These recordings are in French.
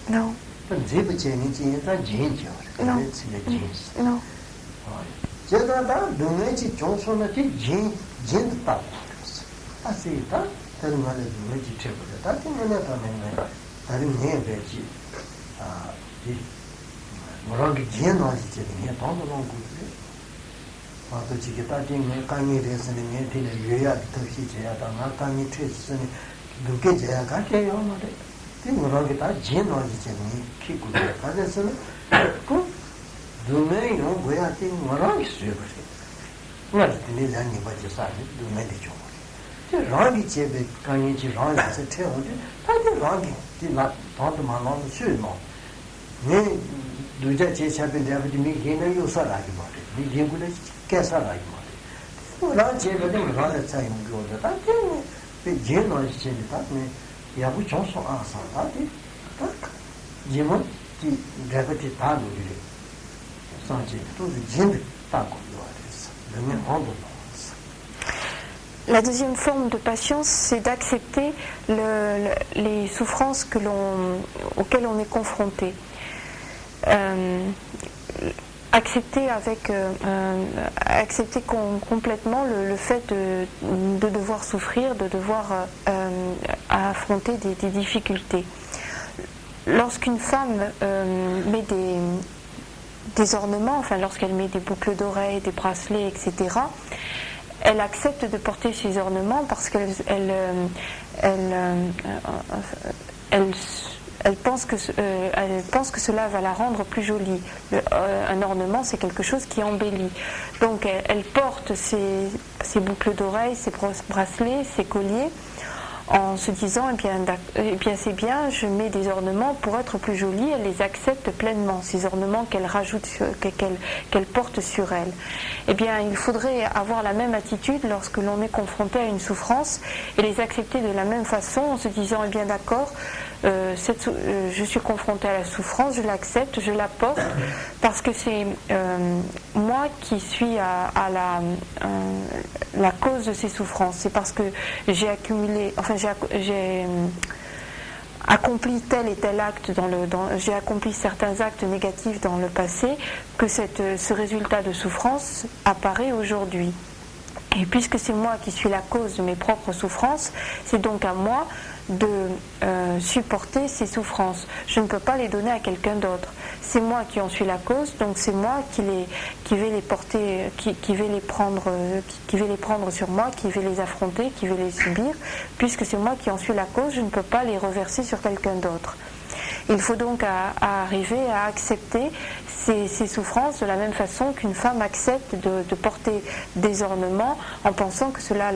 Non. Non. La deuxième forme de patience, c'est d'accepter les souffrances auxquelles on est confronté. Accepter complètement le fait de devoir souffrir, de devoir affronter des difficultés. Lorsqu'une femme met des ornements, enfin lorsqu'elle met des boucles d'oreilles, des bracelets, etc., elle accepte de porter ces ornements parce qu'elle pense que cela va la rendre plus jolie. Un ornement, c'est quelque chose qui embellit. Donc elle porte ses boucles d'oreilles, ses bracelets, ses colliers, en se disant eh bien c'est bien, je mets des ornements pour être plus jolie. Elle les accepte pleinement, ces ornements qu'elle rajoute, qu'elle porte sur elle. Eh bien il faudrait avoir la même attitude lorsque l'on est confronté à une souffrance et les accepter de la même façon en se disant eh bien d'accord, je suis confrontée à la souffrance, je l'accepte, je la porte parce que c'est moi qui suis à la cause de ces souffrances. C'est parce que j'ai accompli tel et tel acte j'ai accompli certains actes négatifs dans le passé que ce résultat de souffrance apparaît aujourd'hui. Et puisque c'est moi qui suis la cause de mes propres souffrances, c'est donc à moi de supporter ces souffrances. Je ne peux pas les donner à quelqu'un d'autre. C'est moi qui en suis la cause, donc c'est moi qui vais les porter, qui vais les prendre sur moi, qui vais les affronter, qui vais les subir. Puisque c'est moi qui en suis la cause, je ne peux pas les reverser sur quelqu'un d'autre. Il faut donc arriver à accepter ces souffrances de la même façon qu'une femme accepte de porter des ornements en pensant que cela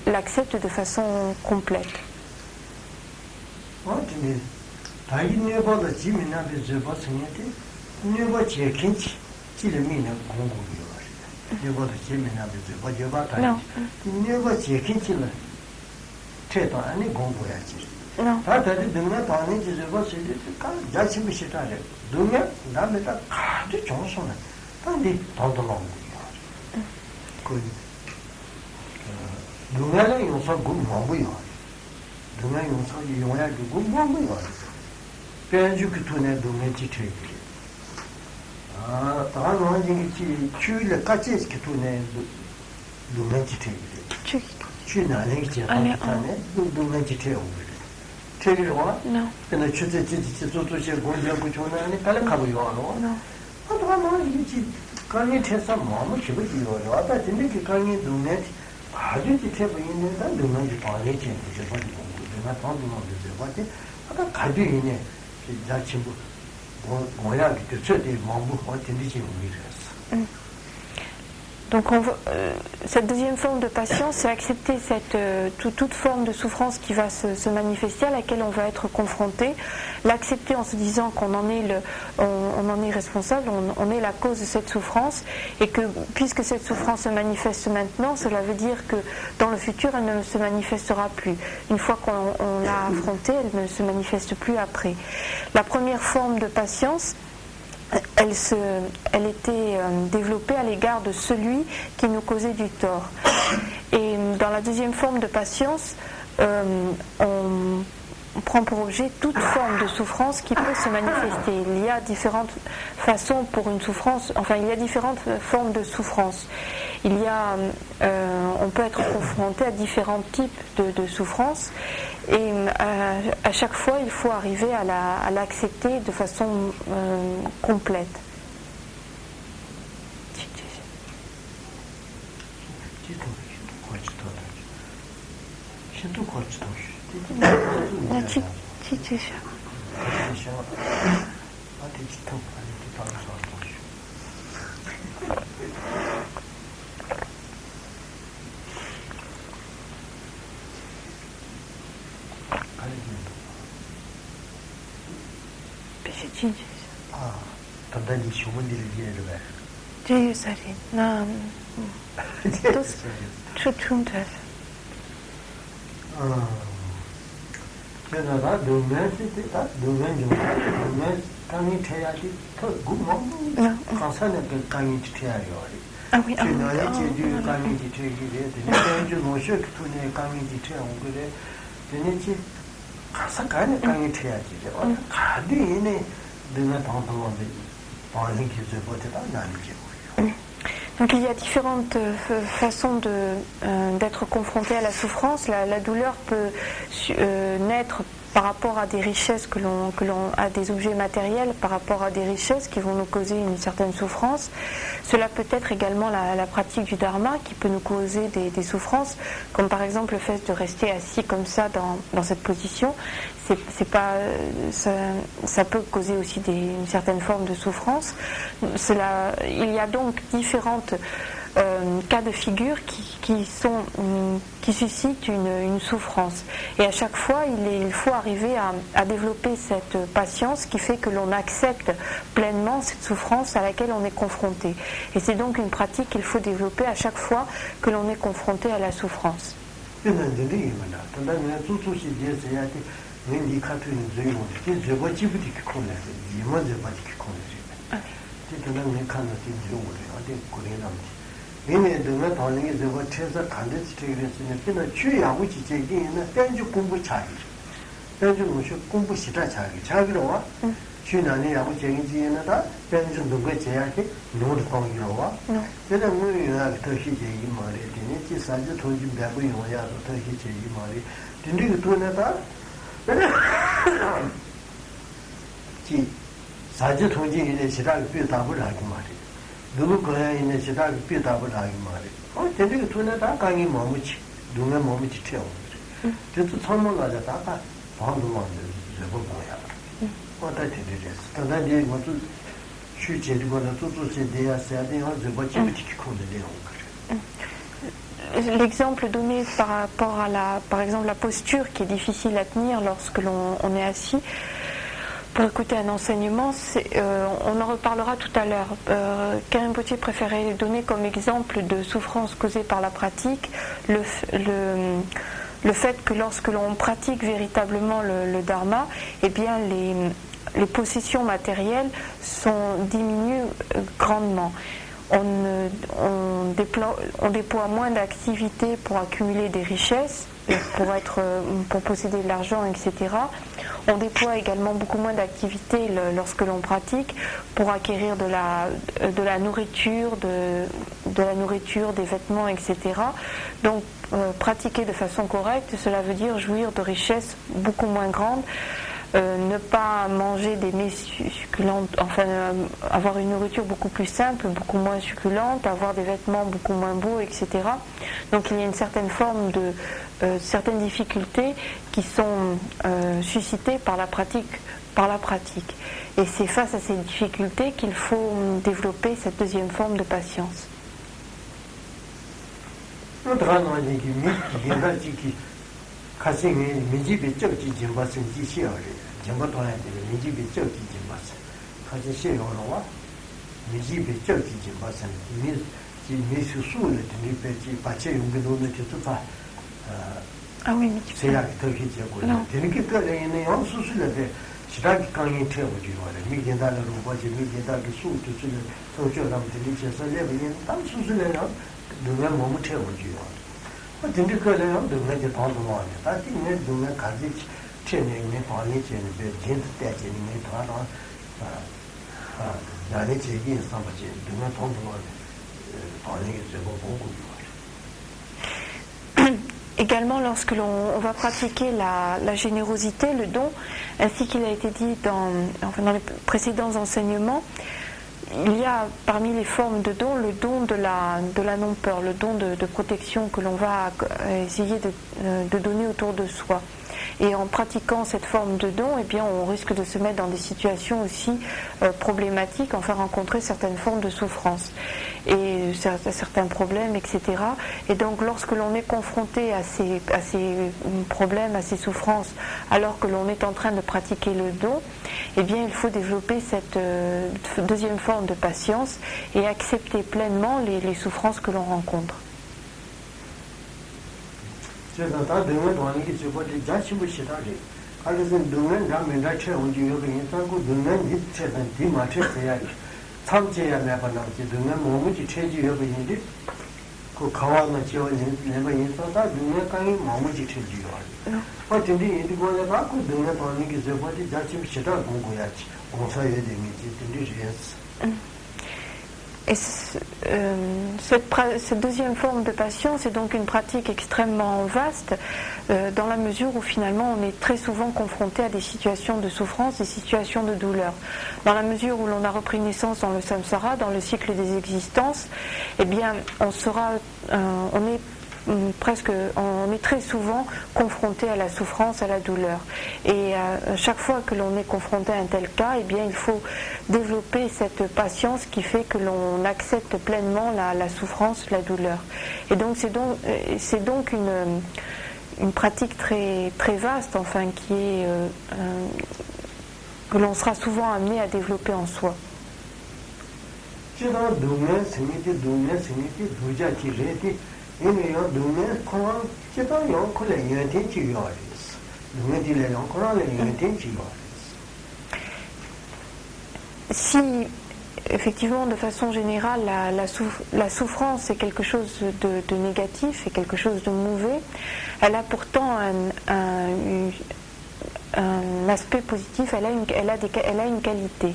l'accepte de façon complète. Non. Donc cette deuxième forme de patience, c'est accepter toute forme de souffrance qui va se manifester, à laquelle on va être confronté, l'accepter en se disant qu'on en est responsable, on est la cause de cette souffrance, et que puisque cette souffrance se manifeste maintenant, cela veut dire que dans le futur, elle ne se manifestera plus. Une fois qu'on l'a affrontée, elle ne se manifeste plus après. La première forme de patience, elle était développée à l'égard de celui qui nous causait du tort. Et dans la deuxième forme de patience, prend pour objet toute forme de souffrance qui peut se manifester. Il y a différentes façons pour une souffrance, enfin il y a différentes formes de souffrance. Il y a, on peut être confronté à différents types de souffrance et à chaque fois il faut arriver à l'accepter de façon complète. Donc il y a différentes façons d'être confronté à la souffrance. La douleur peut naître par rapport à des richesses à des objets matériels, par rapport à des richesses qui vont nous causer une certaine souffrance. Cela peut être également la pratique du dharma qui peut nous causer des souffrances, comme par exemple le fait de rester assis comme ça dans cette position. Ça peut causer aussi une certaine forme de souffrance. Il y a donc différentes cas de figure qui suscitent une souffrance. Et à chaque fois, il faut arriver à développer cette patience qui fait que l'on accepte pleinement cette souffrance à laquelle on est confronté. Et c'est donc une pratique qu'il faut développer à chaque fois que l'on est confronté à la souffrance. L'exemple donné par rapport à par exemple la posture qui est difficile à tenir lorsque l'on est assis pour écouter un enseignement, on en reparlera tout à l'heure. Karim Potier préférait donner comme exemple de souffrance causée par la pratique le fait que lorsque l'on pratique véritablement le dharma, eh bien les possessions matérielles diminuent grandement. On déploie moins d'activités pour accumuler des richesses, pour posséder de l'argent, etc. On déploie également beaucoup moins d'activités lorsque l'on pratique pour acquérir de la nourriture, des vêtements, etc. Donc pratiquer de façon correcte, cela veut dire jouir de richesses beaucoup moins grandes. Ne pas manger des mets succulents, enfin avoir une nourriture beaucoup plus simple, beaucoup moins succulente, avoir des vêtements beaucoup moins beaux, etc. Donc il y a une certaine forme certaines difficultés qui sont suscitées par la pratique. Et c'est face à ces difficultés qu'il faut développer cette deuxième forme de patience. Ah oui, mais Également, lorsque l'on va pratiquer la générosité, le don, ainsi qu'il a été dit dans les précédents enseignements, il y a parmi les formes de don le don de la non-peur, le don de protection que l'on va essayer de donner autour de soi. Et en pratiquant cette forme de don, eh bien, on risque de se mettre dans des situations aussi problématiques, enfin rencontrer certaines formes de souffrance et certains problèmes, etc. Et donc lorsque l'on est confronté à ces problèmes, à ces souffrances, alors que l'on est en train de pratiquer le don, eh bien il faut développer cette deuxième forme de patience et accepter pleinement les souffrances que l'on rencontre. Et cette deuxième forme de patience est donc une pratique extrêmement vaste dans la mesure où finalement on est très souvent confronté à des situations de souffrance, des situations de douleur. Dans la mesure où l'on a repris naissance dans le samsara, dans le cycle des existences, eh bien on est très souvent confronté à la souffrance, à la douleur. Et chaque fois que l'on est confronté à un tel cas, eh bien, il faut développer cette patience qui fait que l'on accepte pleinement la souffrance, la douleur. Et donc c'est donc une pratique très, très vaste, enfin, qui est que l'on sera souvent amené à développer en soi. Si effectivement de façon générale la souffrance est quelque chose de négatif et quelque chose de mauvais, elle a pourtant un aspect positif, elle a une qualité.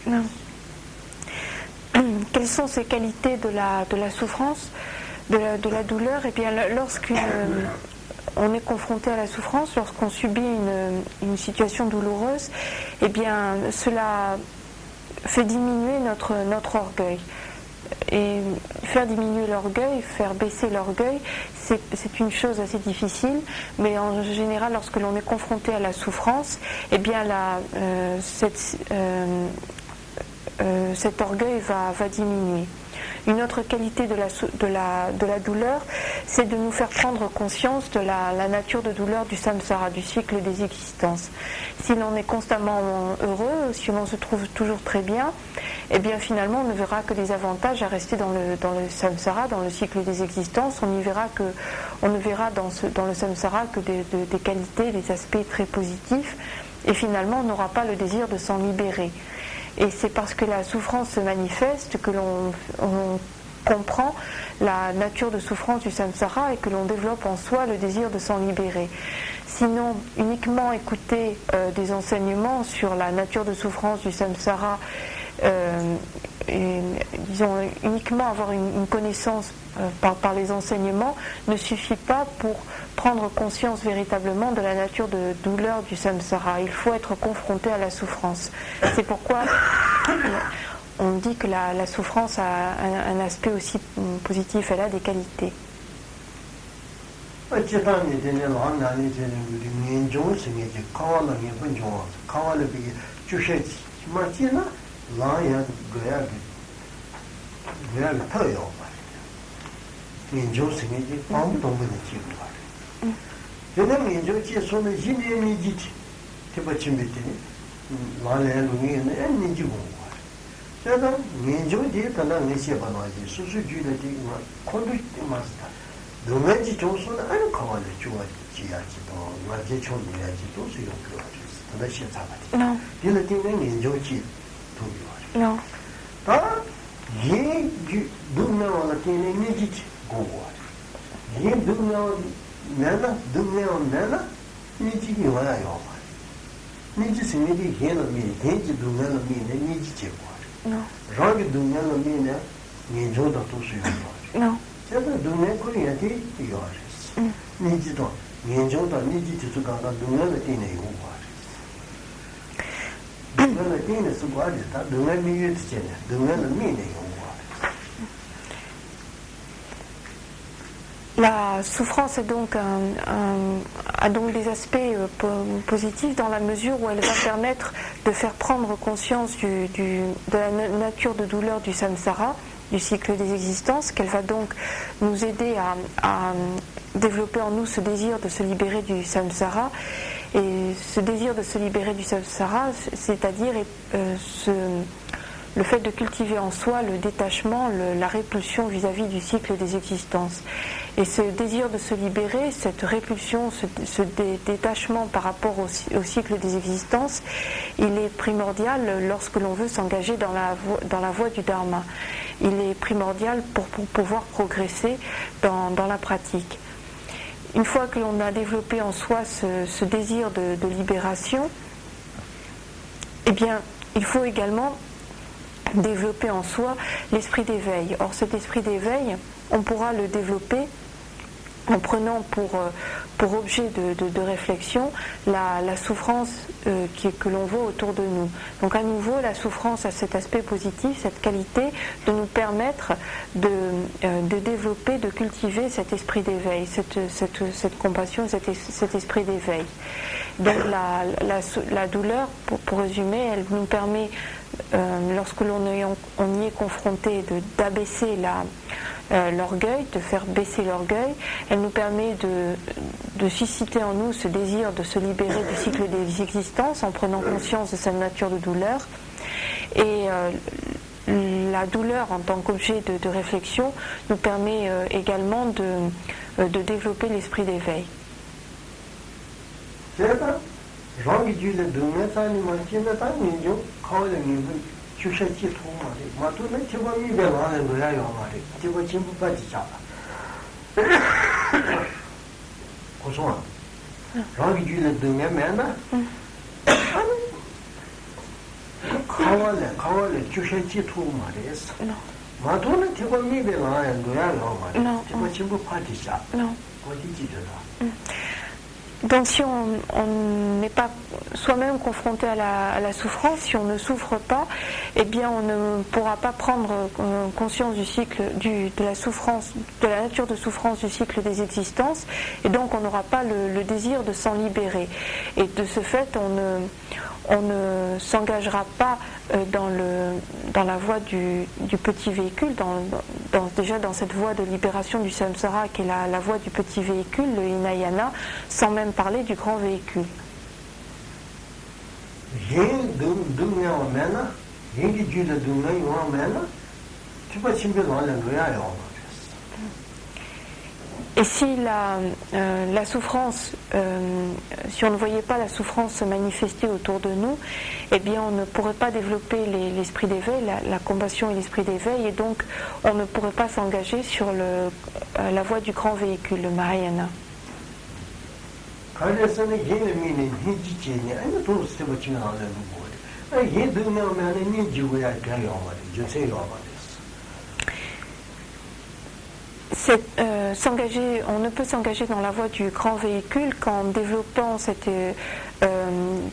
Non. Quelles sont ces qualités de la souffrance, de la douleur? Eh bien, lorsqu'on est confronté à la souffrance, lorsqu'on subit une situation douloureuse, eh bien, cela fait diminuer notre orgueil. Et faire diminuer l'orgueil, faire baisser l'orgueil, c'est une chose assez difficile, mais en général, lorsque l'on est confronté à la souffrance, eh bien, cet orgueil va diminuer. Une autre qualité de la douleur, c'est de nous faire prendre conscience de la nature de douleur du samsara, du cycle des existences. Si l'on est constamment heureux, si l'on se trouve toujours très bien, eh bien finalement on ne verra que des avantages à rester dans le samsara, dans le cycle des existences. On ne verra dans le samsara que des qualités, des aspects très positifs, et finalement on n'aura pas le désir de s'en libérer. Et c'est parce que la souffrance se manifeste que l'on comprend la nature de souffrance du samsara et que l'on développe en soi le désir de s'en libérer. Sinon, uniquement écouter des enseignements sur la nature de souffrance du samsara, uniquement avoir une connaissance par les enseignements ne suffit pas pour prendre conscience véritablement de la nature de douleur du samsara. Il faut être confronté à la souffrance. C'est pourquoi on dit que la souffrance a un aspect aussi positif, elle a des qualités. La souffrance est donc a donc des aspects positifs dans la mesure où elle va permettre de faire prendre conscience de la nature de douleur du samsara, du cycle des existences, qu'elle va donc nous aider à développer en nous ce désir de se libérer du samsara. Et ce désir de se libérer du samsara, c'est-à-dire le fait de cultiver en soi le détachement, la répulsion vis-à-vis du cycle des existences. Et ce désir de se libérer, cette répulsion, ce détachement par rapport au cycle des existences, il est primordial lorsque l'on veut s'engager dans la voie du dharma. Il est primordial pour pouvoir progresser dans la pratique. Une fois que l'on a développé en soi ce désir de libération, eh bien, il faut également développer en soi l'esprit d'éveil. Or, cet esprit d'éveil, on pourra le développer en prenant pour objet de réflexion la souffrance que l'on voit autour de nous. Donc à nouveau, la souffrance a cet aspect positif, cette qualité de nous permettre de développer, de cultiver cet esprit d'éveil, cette compassion, cet esprit d'éveil. Donc la douleur, pour résumer, elle nous permet, lorsque on y est confronté, d'abaisser l'orgueil, de faire baisser l'orgueil. Elle nous permet de susciter en nous ce désir de se libérer du cycle des existences en prenant conscience de sa nature de douleur. Et la douleur en tant qu'objet de réflexion nous permet également de développer l'esprit d'éveil. Donc si on n'est pas soi-même confronté à la souffrance, si on ne souffre pas, eh bien on ne pourra pas prendre conscience du cycle de la souffrance, de la nature de souffrance du cycle des existences, et donc on n'aura pas le désir de s'en libérer. Et de ce fait, on ne s'engagera pas dans la voie du petit véhicule, déjà dans cette voie de libération du samsara qui est la voie du petit véhicule, le hinayana, sans même parler du grand véhicule. Et si la souffrance, si on ne voyait pas la souffrance se manifester autour de nous, eh bien on ne pourrait pas développer l'esprit d'éveil, la compassion et l'esprit d'éveil, et donc on ne pourrait pas s'engager sur la voie du grand véhicule, le Mahayana. On ne peut s'engager dans la voie du grand véhicule qu'en développant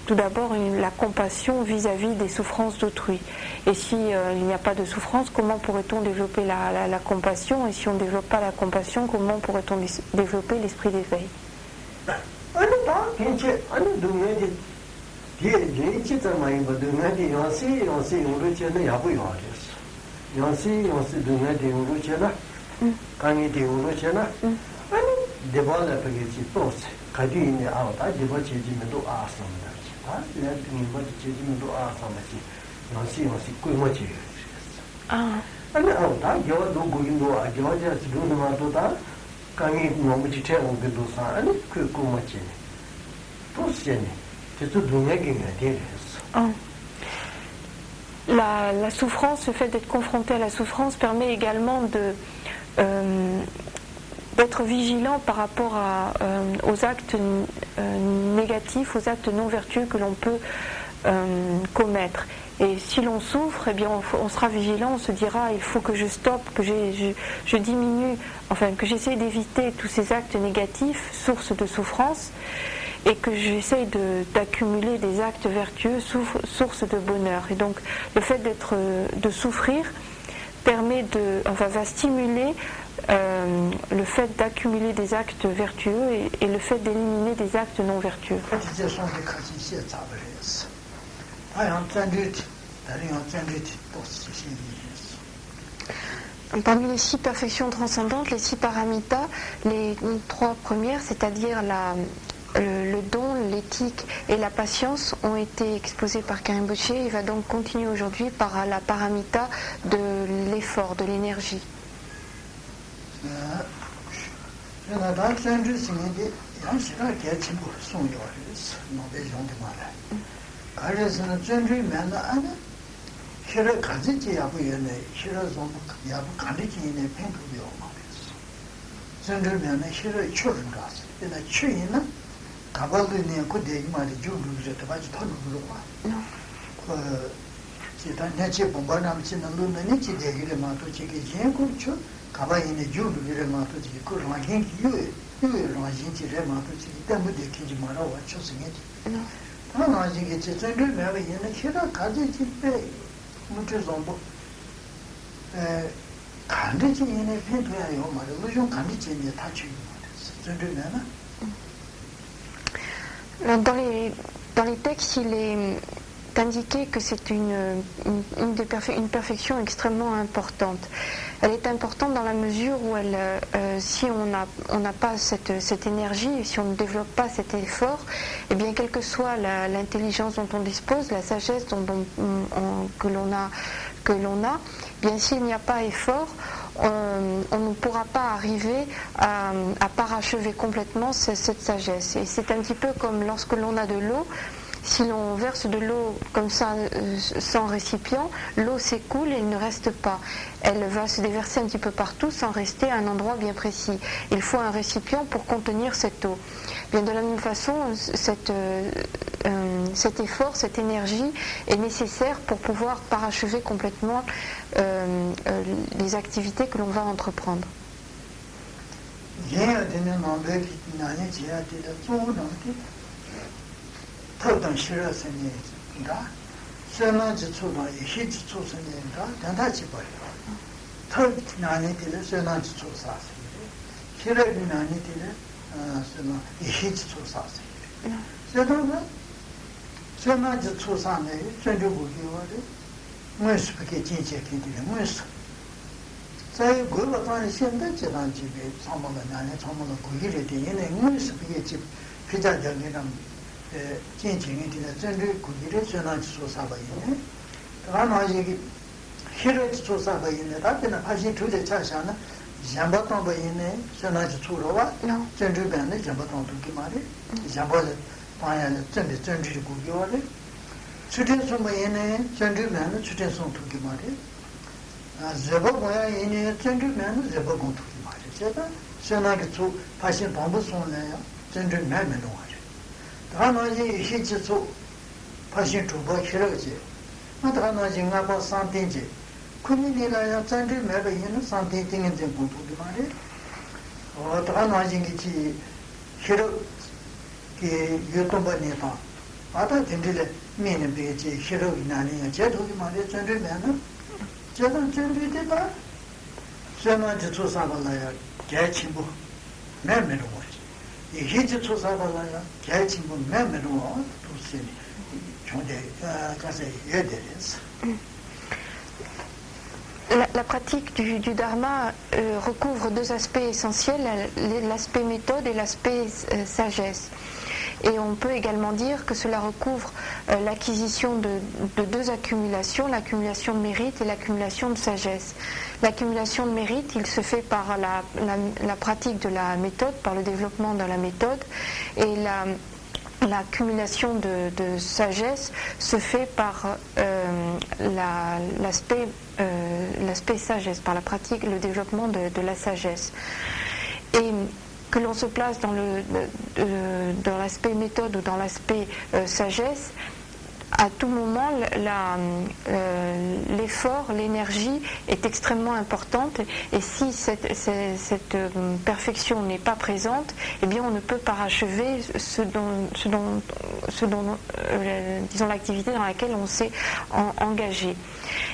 tout d'abord la compassion vis-à-vis des souffrances d'autrui. Et s'il n'y a pas de souffrance, comment pourrait-on développer la compassion? Et si on ne développe pas la compassion, comment pourrait-on développer l'esprit d'éveil? 강이 되오로잖아. 아니 데발라 페게지 토스 가디니 아우다 데바 제지면도 아sam다. 아 내가 뭐 제지면도 아sam지. 연시 꾸이모지. 아니 아우다 여도 고인도 아겨자 지도는 마도다. 강이 너무 지체하는 게도사 아니 그 꾸모지. 토스제니. 제도 동네기가 되었어. La souffrance, le fait d'être confronté à la souffrance permet également d'être vigilant par rapport aux actes négatifs, aux actes non vertueux que l'on peut commettre. Et si l'on souffre, eh bien on sera vigilant, on se dira il faut que je stoppe, que je diminue, enfin que j'essaie d'éviter tous ces actes négatifs, source de souffrance, et que j'essaye d'accumuler des actes vertueux, source de bonheur. Et donc le fait de souffrir va stimuler le fait d'accumuler des actes vertueux et le fait d'éliminer des actes non vertueux. Parmi les 6 perfections transcendantes, les 6 paramitas, les 3 premières, c'est-à-dire le don, l'éthique et la patience, ont été exposées par Karimboche. Il va donc continuer aujourd'hui par la paramita de l'effort, de l'énergie. 가발리네 고대 말이 주루르 타바지 토루르와 제가 내체 본바남 치는 눈에 지대기를 마도 지게 제고죠 가바이네 주루르를 마도 지게 그러나 genki 유유로 진지를 마도 지게 때문에 기지 말아 왔었으니 하나 지게 제대로 매가 얘는 키라 가지 집에 무슨 정도 간디지 얘네 팬도야요 말로 좀 간디지 다 주고 제대로나 Dans les textes, il est indiqué que c'est une perfection extrêmement importante. Elle est importante dans la mesure où si on n'a pas cette énergie, si on ne développe pas cet effort, eh bien quelle que soit l'intelligence dont on dispose, la sagesse que l'on a, bien s'il n'y a pas effort, on ne pourra pas arriver à parachever complètement cette sagesse. Et c'est un petit peu comme lorsque l'on a de l'eau. Si l'on verse de l'eau comme ça sans récipient, l'eau s'écoule et elle ne reste pas. Elle va se déverser un petit peu partout sans rester à un endroit bien précis. Il faut un récipient pour contenir cette eau. Bien de la même façon, cet effort, cette énergie est nécessaire pour pouvoir parachever complètement les activités que l'on va entreprendre. 토던 싫어서니까 선한지 초도 희지 초선이니까 단다지 버려. 털 나니들 선한지 초사서. 싫어는 나니들 선한 희지 초사서. 저도는 전화지 초산에 전주국이와래 무슨 그게 진짜 kinti래 무슨 자유 그거 단위 현대 재단 집에 참모는 안에 참모는 고기를 되네 무슨 그게 집 피자적이랑 진행이 되는 전주 고기를 전화지 조사가 있네 다만 아직 히르 조사가 있네 다때는 다시 두대 차샤는 잠바통 있네 전화지 초로와 전주변에 잠바통 두기 말이 잠바를 방향을 전주 고기와래 추진송 뭐에네 전주면은 추진송 두기 말이 제법 뭐야 이네 전주면은 제법 공투기 말이 제가 전화기 주 파신 방법 손내요 전주면은 말이 다만이 희지수 파신 주보 싫어지 다만이 나고 산텐지 군인이라야 전주면은 있는 산텐 띵은 좀 공투기 말이 다만이 기지 싫어 그 유튜브에다 아다 된들에 미는 베지 히로이 나니야 제도기 말이야 전주면은 제가 전주되다 전화지 조사발라야 개친구 매매로 오지 이 희지 조사발라야 개친구 매매로 와 도시니 jonde La pratique du dharma recouvre deux aspects essentiels, l'aspect méthode et l'aspect sagesse. Et on peut également dire que cela recouvre l'acquisition de deux accumulations, l'accumulation de mérite et l'accumulation de sagesse. L'accumulation de mérite, il se fait par la pratique de la méthode, par le développement de la méthode, et l'accumulation de sagesse se fait par l'aspect sagesse, par la pratique, le développement de la sagesse. Et que l'on se place dans l'aspect méthode ou dans l'aspect sagesse, à tout moment, l'effort, l'énergie est extrêmement importante, et si cette perfection n'est pas présente, eh bien on ne peut parachever disons l'activité dans laquelle on s'est engagé.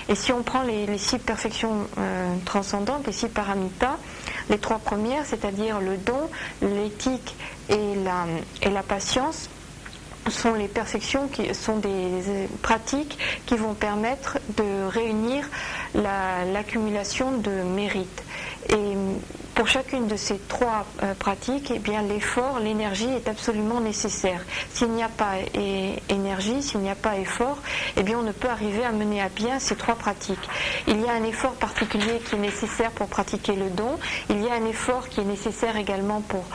Et si on prend les 6 perfections transcendantes, les 6 paramitas, les 3 premières, c'est-à-dire le don, l'éthique et la patience, sont les perfections qui sont des pratiques qui vont permettre de réunir l'accumulation de mérite. Et pour chacune de ces 3 pratiques, eh bien l'effort, l'énergie est absolument nécessaire. S'il n'y a pas énergie, s'il n'y a pas effort, eh bien on ne peut arriver à mener à bien ces 3 pratiques. Il y a un effort particulier qui est nécessaire pour pratiquer le don. Il y a un effort qui est nécessaire également pour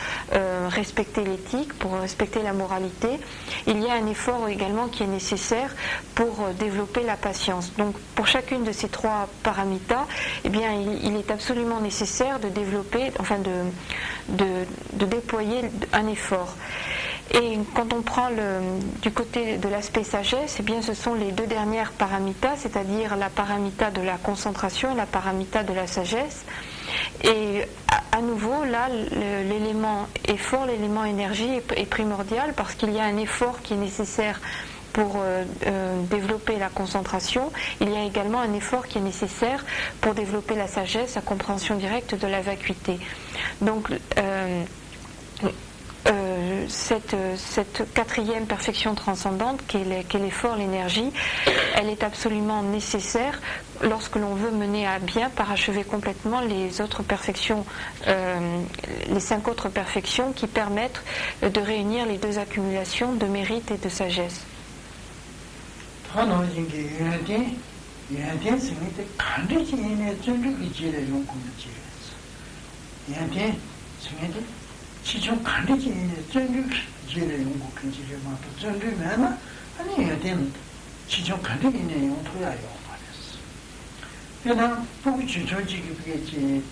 respecter l'éthique, pour respecter la moralité. Il y a un effort également qui est nécessaire pour développer la patience. Donc pour chacune de ces 3 paramitas, eh bien il est absolument nécessaire de développer, enfin de déployer un effort. Et quand on prend du côté de l'aspect sagesse, eh bien ce sont les 2 dernières paramitas, c'est-à-dire la paramita de la concentration et la paramita de la sagesse. Et à nouveau, là, l'élément effort, l'élément énergie est primordial, parce qu'il y a un effort qui est nécessaire pour développer la concentration. Il y a également un effort qui est nécessaire pour développer la sagesse, la compréhension directe de la vacuité. Donc cette 4e perfection transcendante qu'est l'effort, l'énergie, elle est absolument nécessaire lorsque l'on veut mener à bien, parachever complètement les autres perfections, les 5 autres perfections qui permettent de réunir les 2 accumulations de mérite et de sagesse. 지좀 간리지네 전주 지레 연구 근지를 마도 전주면은 아니 여든 지좀 간리네 용토야요 말했어. 그러나 보고 주저지기 비겠지.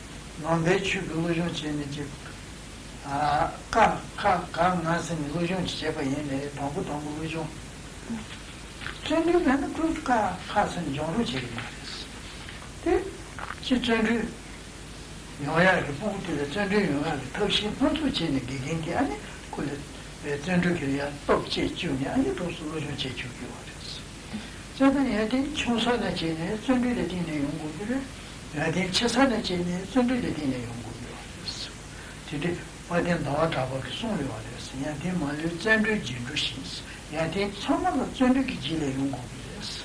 남배추 그거죠 제네지. 가 나선 그거죠 제가 얘네 방구 그거죠. 전주면은 그가 가선 용로 제기 말했어. 네? 전주 영화를 보고 때 전주 영화를 더시 본토 지는 기긴게 아니 그 전주기야 똑지 주냐 아니 도수로 좀 제주기 왔어. 저는 얘들 총선에 지내 전주에 되는 연구들을 얘들 최선에 지내 전주에 되는 연구를 왔어. 근데 어디 나와 잡아 송려 왔어. 얘들 말을 전주 진주 신스 야데 처음으로 전력이 지내 용고비였어.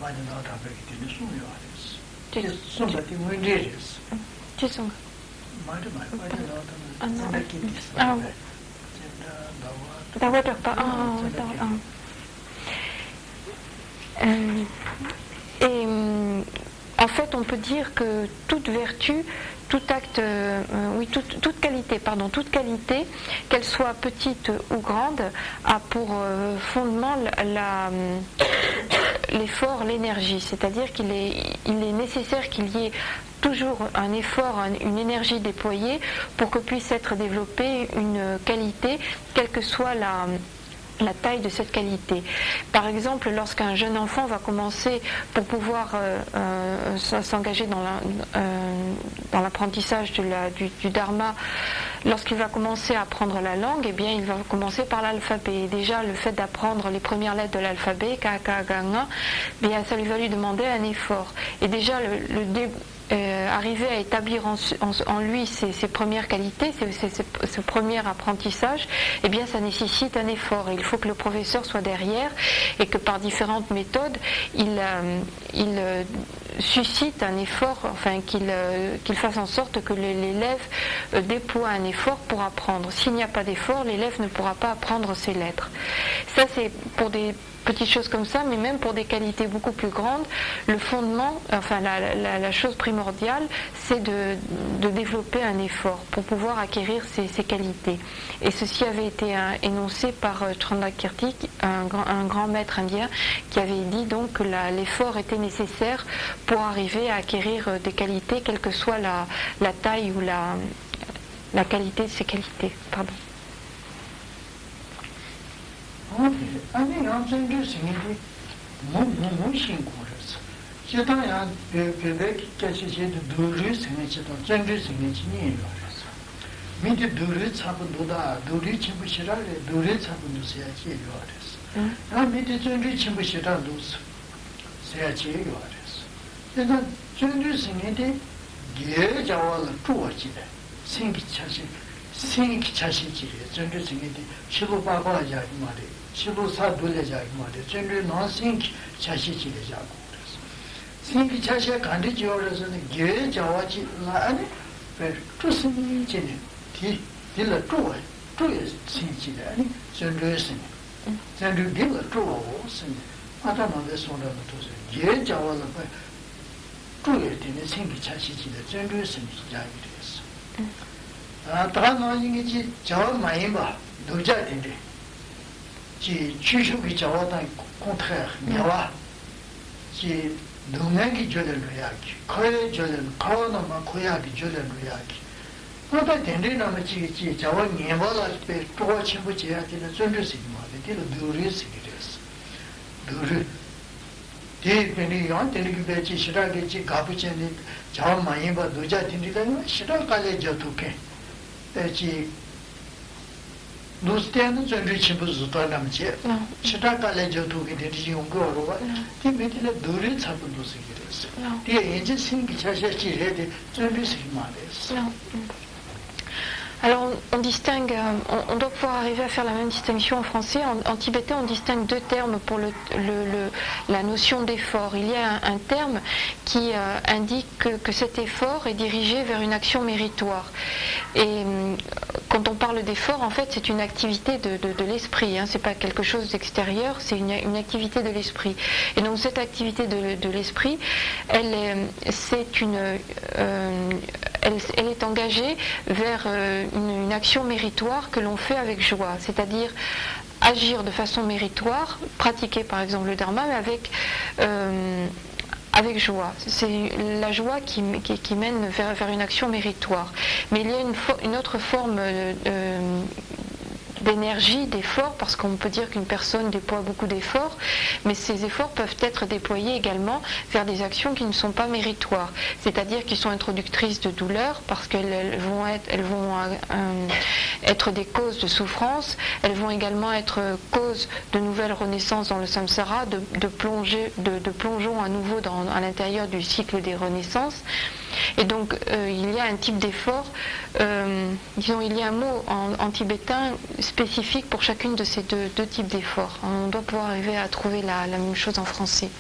많이 나다 베기 되는 소요하랬어. somebody 문제였어. 죄송. 많이 나다. D'accord, pas. Et en fait, on peut dire que toute vertu, tout acte, toute qualité, qu'elle soit petite ou grande, a pour fondement l'effort, l'énergie. C'est-à-dire qu'il est nécessaire qu'il y ait toujours un effort, une énergie déployée pour que puisse être développée une qualité, quelle que soit la taille de cette qualité. Par exemple, lorsqu'un jeune enfant va commencer, pour pouvoir s'engager dans l'apprentissage du dharma, lorsqu'il va commencer à apprendre la langue, eh bien, il va commencer par l'alphabet. Et déjà, le fait d'apprendre les premières lettres de l'alphabet, ka, ka, ga, nga, bien, ça lui va lui demander un effort. Et déjà, arriver à établir en lui ses premières qualités, ce premier apprentissage, eh bien ça nécessite un effort. Et il faut que le professeur soit derrière et que par différentes méthodes, il suscite un effort, enfin qu'il fasse en sorte que l'élève déploie un effort pour apprendre. S'il n'y a pas d'effort, l'élève ne pourra pas apprendre ses lettres. Ça, c'est pour des petites choses comme ça, mais même pour des qualités beaucoup plus grandes, le fondement, enfin la chose primordiale, c'est de développer un effort pour pouvoir acquérir ces qualités. Et ceci avait été énoncé par Chandrakirti, un grand maître indien, qui avait dit donc que l'effort était nécessaire pour arriver à acquérir des qualités, quelle que soit la taille ou la qualité de ces qualités. Pardon. 아니 양생들 생일이 너무 신고했어. 제가 베베 캐시제도 둘이 생일치도 전주 생일치니 이러었어. 미리 둘이 잡은도다 둘이 침부시라래 둘이 잡은도서야지 이러었어. 나 미리 전주 침부시라도 서야지 이러었어. 그래서 전주 생일이 예자와를 주어지래. 생기 차시지 전주 생일이 실로바바야 말이야. 시로사 돌려자기 말이야. 전주 논생기 차시지려자고 그래서. 생기 차시가 간디 지어서는 게 자와지 아니 왜 투스니지네. 딜라 쪼아. 쪼에 생기래. 아니 전주에서. 전주 딜라 쪼아. 생. 아다만데 손으로 도서. 게 자와는 쪼에 되는 생기 차시지래. 전주에서 자기 그랬어. 다만 이게 저 많이 봐. 노자인데. qui chuchoki jawadan contraire nyawa qui dungangi jolen yaki koye jolen kawana ma koyaki jolen yaki nota dende na ma chi jawa nyebala pe to chimbu che ya tena zonjo sigma de lo duri sigires duri de beni yon tene ki be chi shira ge chi gabu chen ni jawa mai ba doja dindi da shira kale jotuke chi 노스테는 전주 친구도 남지. 시다가래 저도게 되지 용거로. 뒤에들에 둘이 잡은 도시기랬어. 뒤에 이제 생기 자세히 해야 전주 생마랬어. Alors on distingue, on doit pouvoir arriver à faire la même distinction en français. En tibétain, on distingue deux termes pour la notion d'effort. Il y a un terme qui indique que cet effort est dirigé vers une action méritoire. Et quand on parle d'effort, en fait, c'est une activité de l'esprit. Hein. C'est pas quelque chose d'extérieur, c'est une activité de l'esprit. Et donc cette activité de l'esprit, elle est engagée vers une action méritoire que l'on fait avec joie, c'est-à-dire agir de façon méritoire, pratiquer par exemple le dharma, mais avec joie. C'est la joie qui mène vers une action méritoire. Mais il y a une autre forme d'énergie, d'effort, parce qu'on peut dire qu'une personne déploie beaucoup d'efforts, mais ces efforts peuvent être déployés également vers des actions qui ne sont pas méritoires, c'est-à-dire qui sont introductrices de douleur, parce qu'elles vont être des causes de souffrance, elles vont également être causes de nouvelles renaissances dans le samsara, de plongeons à nouveau à l'intérieur du cycle des renaissances. Et donc il y a un type d'effort, disons il y a un mot en tibétain spécifique pour chacune de ces deux types d'efforts. On doit pouvoir arriver à trouver la même chose en français.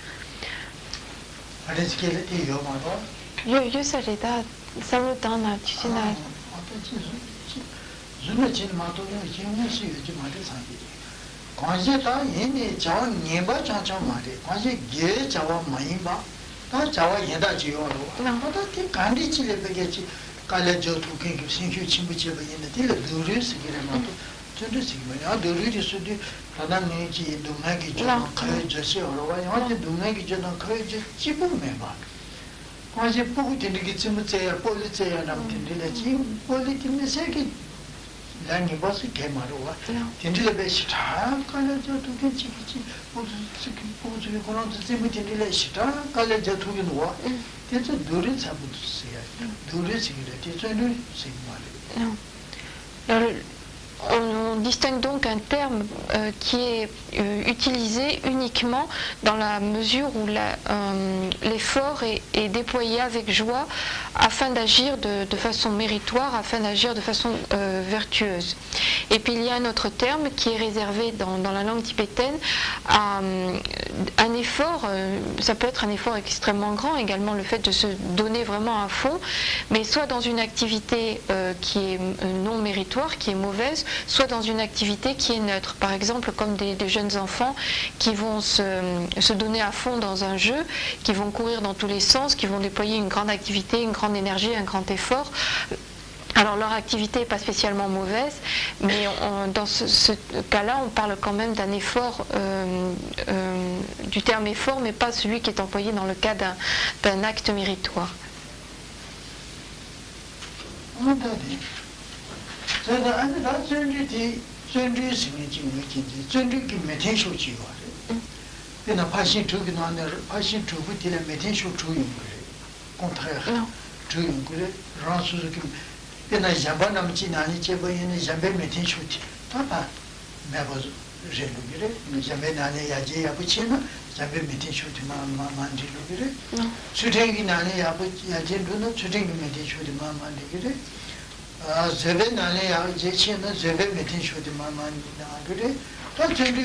Langi bosi kemaruwa. Tindile be shita kala jatu ke chiki pozu kono tsimu tindile shita kala jatu ke nuwa. Tetsu dure sabu siya. Dure sigire tetsu dure sigmale. On distingue donc un terme qui est utilisé uniquement dans la mesure où l'effort est déployé avec joie afin d'agir de façon méritoire, afin d'agir de façon vertueuse. Et puis il y a un autre terme qui est réservé dans la langue tibétaine à un effort, ça peut être un effort extrêmement grand, également le fait de se donner vraiment à fond, mais soit dans une activité qui est non méritoire, qui est mauvaise, soit dans une activité qui est neutre. Par exemple, comme des jeunes enfants qui vont se donner à fond dans un jeu, qui vont courir dans tous les sens, qui vont déployer une grande activité, une grande énergie, un grand effort. Alors leur activité n'est pas spécialement mauvaise, mais dans ce cas-là, on parle quand même d'un effort, du terme effort, mais pas celui qui est employé dans le cas d'un acte méritoire. Pena jamba namchi nani chebo yene jambe metin shuti papa mebo jelu bire jambe nani yaje yabuchina jambe metin shuti mandi bire sutengi nani yaje duno sutengi metin shuti mandi bire zebe nani yaje china zebe metin shuti mandi bire ta jendu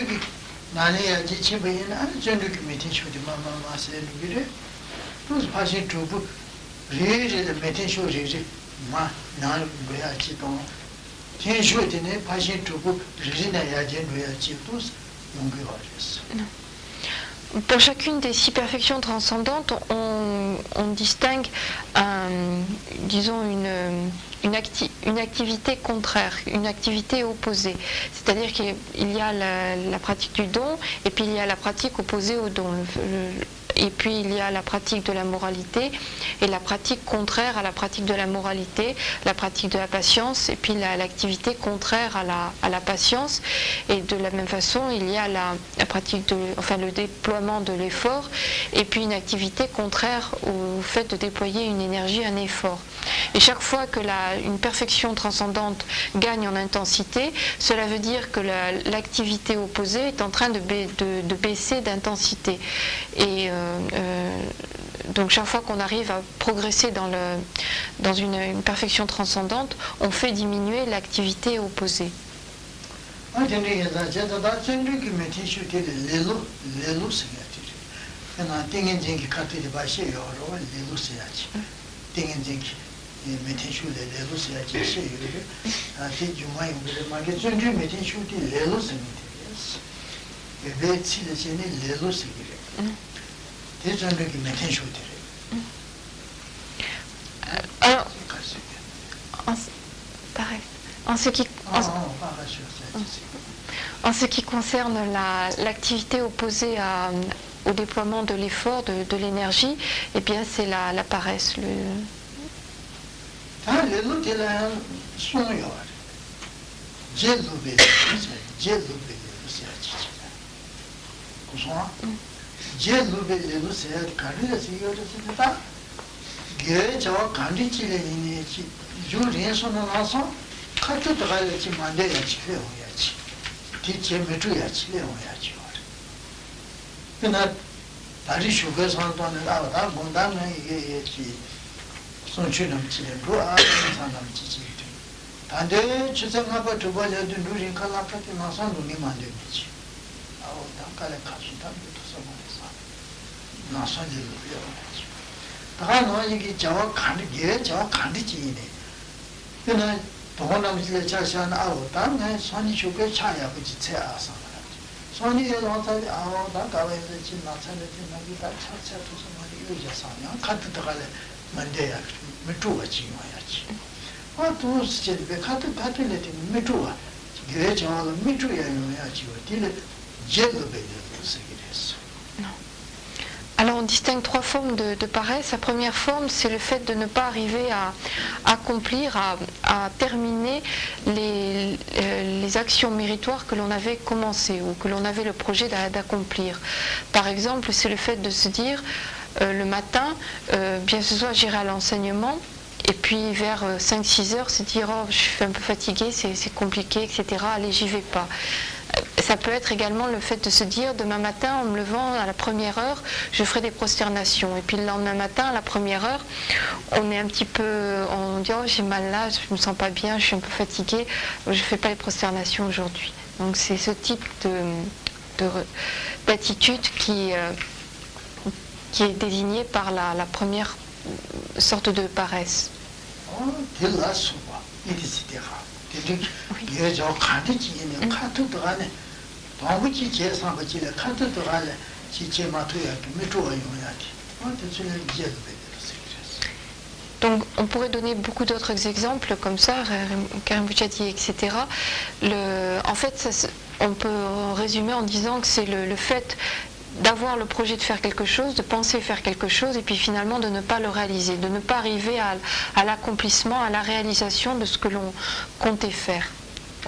nani yaje chebo yene ana jendu metin shuti se bire tus pasin tubu re metin shuti ma na goya chi ton tian shui de ne pa xin tu bu ri na ya jian lu ya ji tous yong ge wa ji. Pour chacune des 6 perfections transcendantes, on distingue disons une activité contraire, une activité opposée. C'est-à-dire qu'il y a la pratique du don et puis il y a la pratique opposée au don. Et puis il y a la pratique de la moralité et la pratique contraire à la pratique de la moralité, la pratique de la patience et puis l'activité contraire à la patience. Et de la même façon, il y a la pratique le déploiement de l'effort et puis une activité contraire au fait de déployer une énergie, un effort. Et chaque fois que une perfection transcendante gagne en intensité, cela veut dire que l'activité opposée est en train de baisser d'intensité. Et donc chaque fois qu'on arrive à progresser dans une perfection transcendante, on fait diminuer l'activité opposée. Alors, en ce qui concerne l'activité opposée au déploiement de l'effort, de l'énergie, eh bien c'est la paresse. 손주남치에 부아 산남치지 단데 주생하고 두번에도 누린 칼라파티 나선 눈이 만들지 아우 단칼에 가시다 붙어서 말해서 나선이 되어야지 다 너희기 저와 간게 저와 간지이네 그러나 동남지에 자시한 아우 단에 손이 죽게 차야 그지 채아서 손이 와서도 아우 다 가면서 지나차는 지나기다 차차 두서 말이 의자사냐 카드 들어갈래 만데야 미투어지 와야지 아 도스제베 카드 카드레티 미투어 그래 저하고 미투야 요야지 어디를 제거베를 쓰기랬어. Alors on distingue trois formes de paresse. La première forme, c'est le fait de ne pas arriver à accomplir, à terminer les actions méritoires que l'on avait commencées ou que l'on avait le projet d'accomplir. Par exemple, c'est le fait de se dire le matin, bien ce soir j'irai à l'enseignement, et puis vers 5-6 heures, se dire oh, je suis un peu fatiguée, c'est compliqué, etc. Allez, j'y vais pas. Ça peut être également le fait de se dire demain matin, en me levant à la première heure, je ferai des prosternations. Et puis le lendemain matin, à la première heure, on est un petit peu, on dit oh j'ai mal là, je me sens pas bien, je suis un peu fatiguée, je ne fais pas les prosternations aujourd'hui. Donc c'est ce type d'attitude qui est désigné par la première sorte de paresse. Donc on pourrait donner beaucoup d'autres exemples comme ça, Karim Bouchati, etc. En fait, on peut résumer en disant que c'est le fait d'avoir le projet de faire quelque chose, de penser faire quelque chose et puis finalement de ne pas le réaliser, de ne pas arriver à l'accomplissement, à la réalisation de ce que l'on comptait faire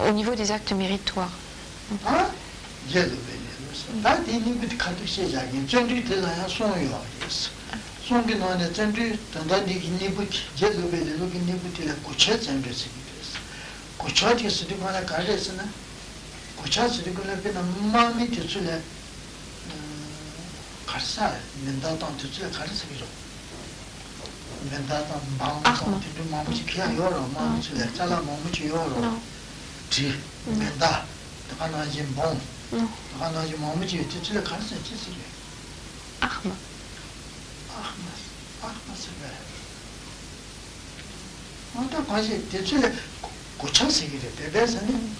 au niveau des actes méritoires. 가르사 맨다던 뜻을 가르치기로 맨다던 마음을 뒤로 마음이 기야요로 마음이 잘라 마음이 요로 지 맨다 하나지 몸 하나지 마음이 뜻을 가르치지 아흐마 세베 어떤 것이 뜻을 고쳐서기래 대대서는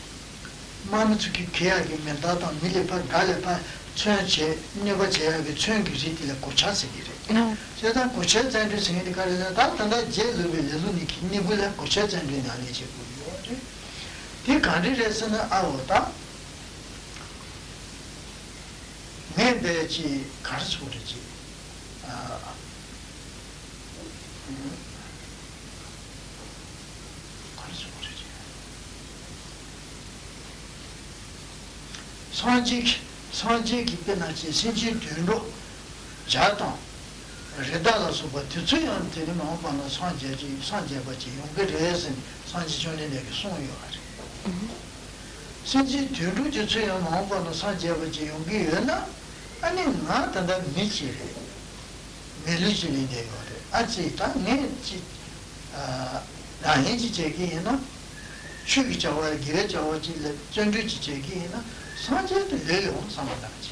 마음이 기야기 맨다던 밀레파 갈레파 천체 네버제하게 천기지들에 고차스기래. 제가 고차잔들 생각이 가려다 단다 제르벨르니 기니불에 고차잔들이 아니지 보여. 이 간리에서는 아오다. 내대지 가르쳐 버리지. 가르쳐 버리지. 산지 깊게나지 신진 뒤로 자동 레다라서 버티츠연 되는 마음으로 산제버지 용거래서 산지 전에게 송요하지 신진 뒤로 저처럼 마음으로 산제버지 용기였나 아니 나한테 미치래 멜리지리네 거래 아직 당내지 나해지 제기에나 추기 자와 기레 자와지 전주지 제기에나 산제도 레용 상관없지.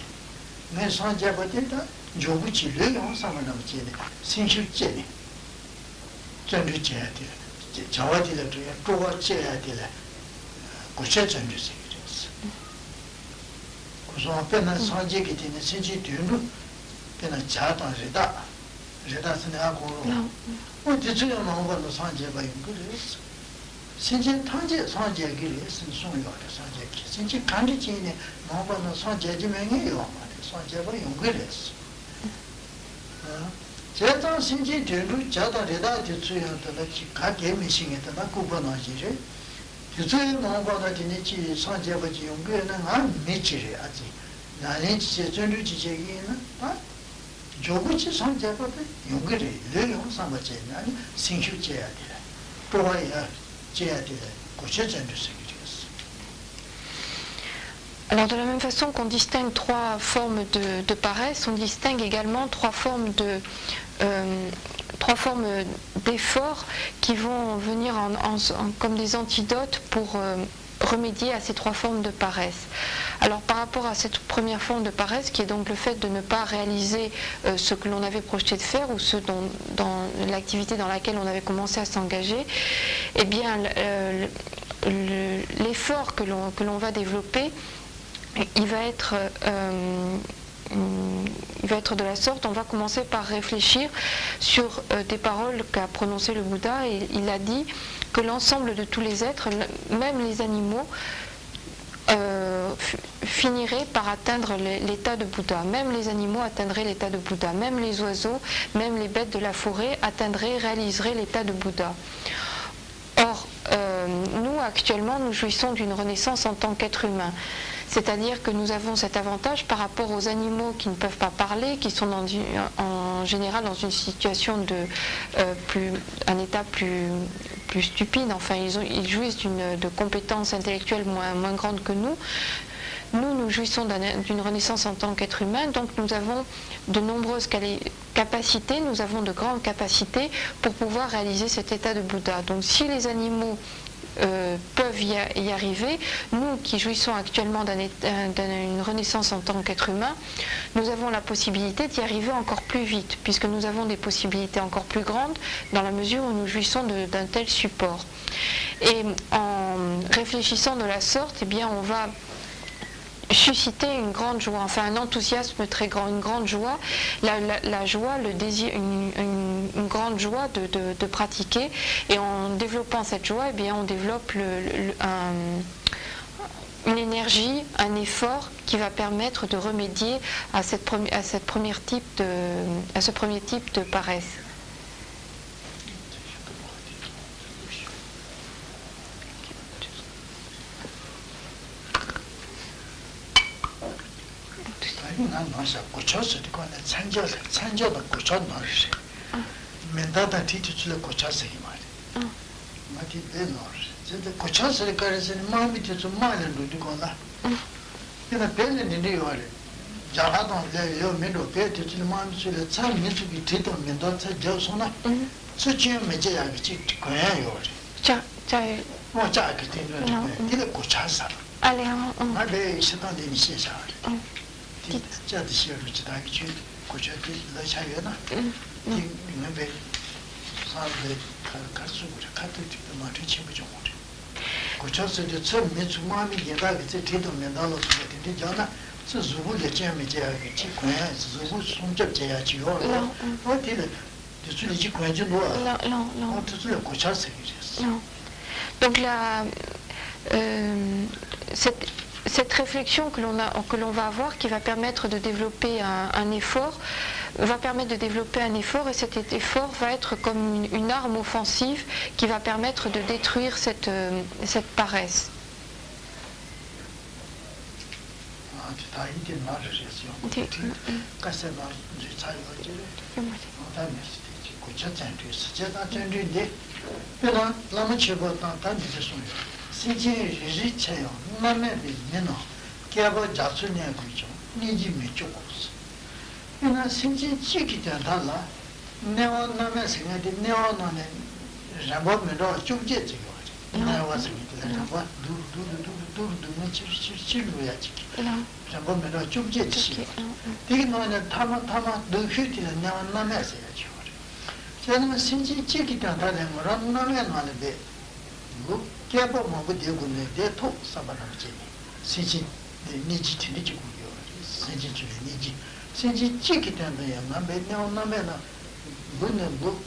내 산제버티다 조부치 레용 상관없지. 신실제네. 전주제야 돼. 자와지를 도와줘야 돼. 고쳐 전주세 그랬어. 그래서 앞에는 산제기 되는 신지 뒤로 그냥 자다르다. 레다스네 하고 어디서야 나오는 산제가 그랬어. 신진 탄제 산제기를 했으면 송요하다 산제기 신진 간지지네 뭐가는 산제지명이요 말이야 산제가 연결했어 제가 신진 뒤로 자다르다 뒤쪽에다가 가게 미싱에다가 구분하지래 뒤쪽에 뭐가다 지니치 산제버지 연결은 안 미치래 아직 나는 진짜 전류지제기는 아 조부치 산제버도 연결해 내용 상관없지 아니 생식제야 돼 또와야 Alors de la même façon qu'on distingue trois formes de paresse, on distingue également trois formes d'efforts qui vont venir comme des antidotes pour remédier à ces 3 formes de paresse. Alors par rapport à cette première forme de paresse, qui est donc le fait de ne pas réaliser ce que l'on avait projeté de faire ou ce dans l'activité dans laquelle on avait commencé à s'engager, eh bien l'effort que l'on va développer, il va être de la sorte, on va commencer par réfléchir sur des paroles qu'a prononcées le Bouddha, et il a dit que l'ensemble de tous les êtres, même les animaux, finiraient par atteindre l'état de Bouddha. Même les animaux atteindraient l'état de Bouddha, même les oiseaux, même les bêtes de la forêt réaliseraient l'état de Bouddha. Or, nous actuellement, nous jouissons d'une renaissance en tant qu'être humain. C'est-à-dire que nous avons cet avantage par rapport aux animaux qui ne peuvent pas parler, qui sont en général dans une situation un état plus stupide. Enfin, ils jouissent de compétences intellectuelles moins grandes que nous. Nous jouissons d'une renaissance en tant qu'être humain, donc nous avons de nombreuses capacités, nous avons de grandes capacités pour pouvoir réaliser cet état de Bouddha. Donc si les animaux peuvent y arriver, nous qui jouissons actuellement d'une renaissance en tant qu'être humain, nous avons la possibilité d'y arriver encore plus vite, puisque nous avons des possibilités encore plus grandes dans la mesure où nous jouissons d'un tel support. Et en réfléchissant de la sorte, eh bien, on va susciter une grande joie, enfin un enthousiasme très grand, une grande joie, la joie, le désir, une grande joie de pratiquer, et en développant cette joie, eh bien, on développe une énergie, un effort qui va permettre de remédier à ce premier type de paresse. 난 마셔 고쳐서 이거는 찬저도 고쳐 넣으시. 맨다다 티티줄 고쳐서 이 말이. 마티 되노르. 진짜 고쳐서 가르치는 마음이 좀 많이 누리거나. 그러나 별은 있는 요래. 자라도 내요 맨도 배티줄 마음이 줄에 참 미숙이 뒤도 맨도 저 저소나. 수치 매제야 비치 거야 요래. 자 뭐 자게 되는 거. 이거 고쳐서. 알아요. 나도 시간이 있으셔.这的些日子大概去过去的来下月呢，你们被啥子看书或者看对这个马车前不中的，过去是的车没出马没见到个在铁道面到了什么的讲呢，是如果的见没见个去看是如果从这见下去了，我听了就是你去看就多，我这是过去是的。Donc cette réflexion que l'on va avoir, qui va permettre de développer un effort, et cet effort va être comme une arme offensive qui va permettre de détruire cette paresse. 신체 리체요. 남에비 메노. 개버 자수냐 그죠. 니지 메쪽고스. 이나 신체 지기다 달라. 네오 남에 생각이 네오 남에 잡으면서 쭉제 지고. 나와 생각이 잡아 두두두두두 치치치치루야지. 잡으면서 쭉제 지. 되게 너는 타마 너희들은 네오 남에 생각이. 저는 신체 지기다 달라 뭐라 남에 나는데 개버 먹고 되고네 대토 사바나지 신지 니지 티니지 고요 신지 줄 니지 신지 찍기 때문에 남매나 뭐는 뭐